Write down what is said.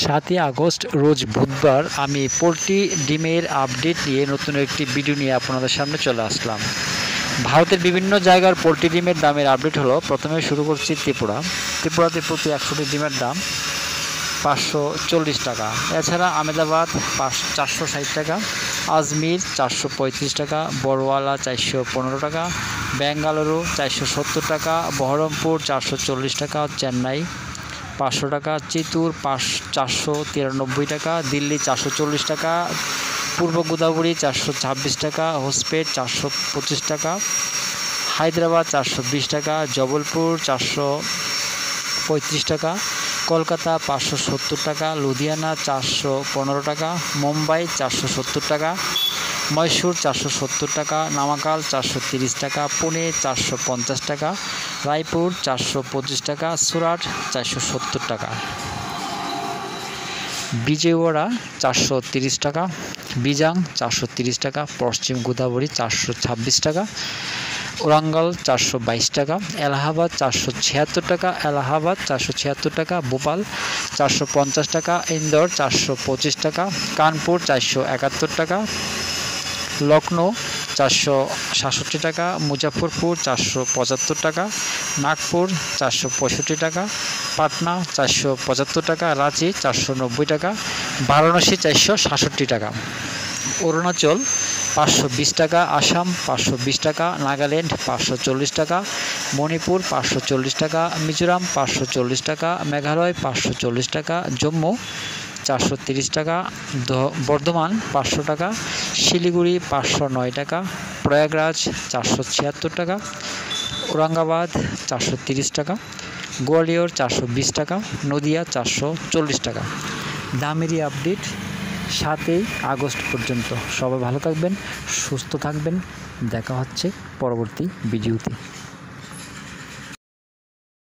7ই August রোজ বুধবার আমি poultry ডিমের আপডেট নিয়ে নতুন একটি ভিডিও নিয়ে আপনাদের সামনে চলে আসলাম। ভারতের বিভিন্ন জায়গার পোলট্রি ডিমের দামের আপডেট হলো। প্রথমে শুরু করছি ত্রিপুরাতে প্রতি 100টি ডিমের দাম 540 টাকা। এছাড়া আহমেদাবাদ 460 টাকা, আজমির 435 টাকা, বড়ওয়ালা 415 টাকা, বেঙ্গালুরু 470 টাকা, বহরমপুর 440 টাকা, চেন্নাই 500 টাকা, চিত্তুর 493 টাকা, দিল্লি 440 টাকা, পূর্ব গোদাবরী 426 টাকা, হোসপেট 425 টাকা, হায়দ্রাবাদ 420 টাকা, জবলপুর 435 টাকা, কলকাতা 570 টাকা, লুধিয়ানা 415 টাকা, মুম্বাই 470 টাকা, মহীশূর 470 টাকা, নামাকাল 430 টাকা, পুনে 450 টাকা, রায়পুর 425 টাকা, সুরাট 470 টাকা, বিজয়ওয়াড়া 430 টাকা, বিজাং 430 টাকা, পশ্চিম গোদাবরী 426 টাকা, ওরাঙ্গল 422 টাকা, এলাহাবাদ 476 টাকা, ভোপাল 450 টাকা, ইন্দোর 425 টাকা, কানপুর 471 টাকা, লখনৌ 467 টাকা, মুজফ্ফরপুর 475 টাকা, নাগপুর 465 টাকা, পাটনা 475 টাকা, রাঁচি 490 টাকা, বারাণসী 466 টাকা, অরুণাচল 520 টাকা, আসাম 520 টাকা, নাগাল্যান্ড 540 টাকা, মণিপুর 540 টাকা, মিজোরাম 540 টাকা, মেঘালয় 540 টাকা, জম্মু 430 টাকা, বর্ধমান 500 টাকা, শিলিগুড়ি 509 টাকা, প্রয়াগরাজ 476 টাকা, ঔরঙ্গাবাদ 430 টাকা, গোয়ালিয়র 420 টাকা, নদিয়া 440 টাকা। দামেরই আপডেট 7ই আগস্ট পর্যন্ত। সবাই ভালো থাকবেন, সুস্থ থাকবেন। দেখা হচ্ছে পরবর্তী ভিডিওতে।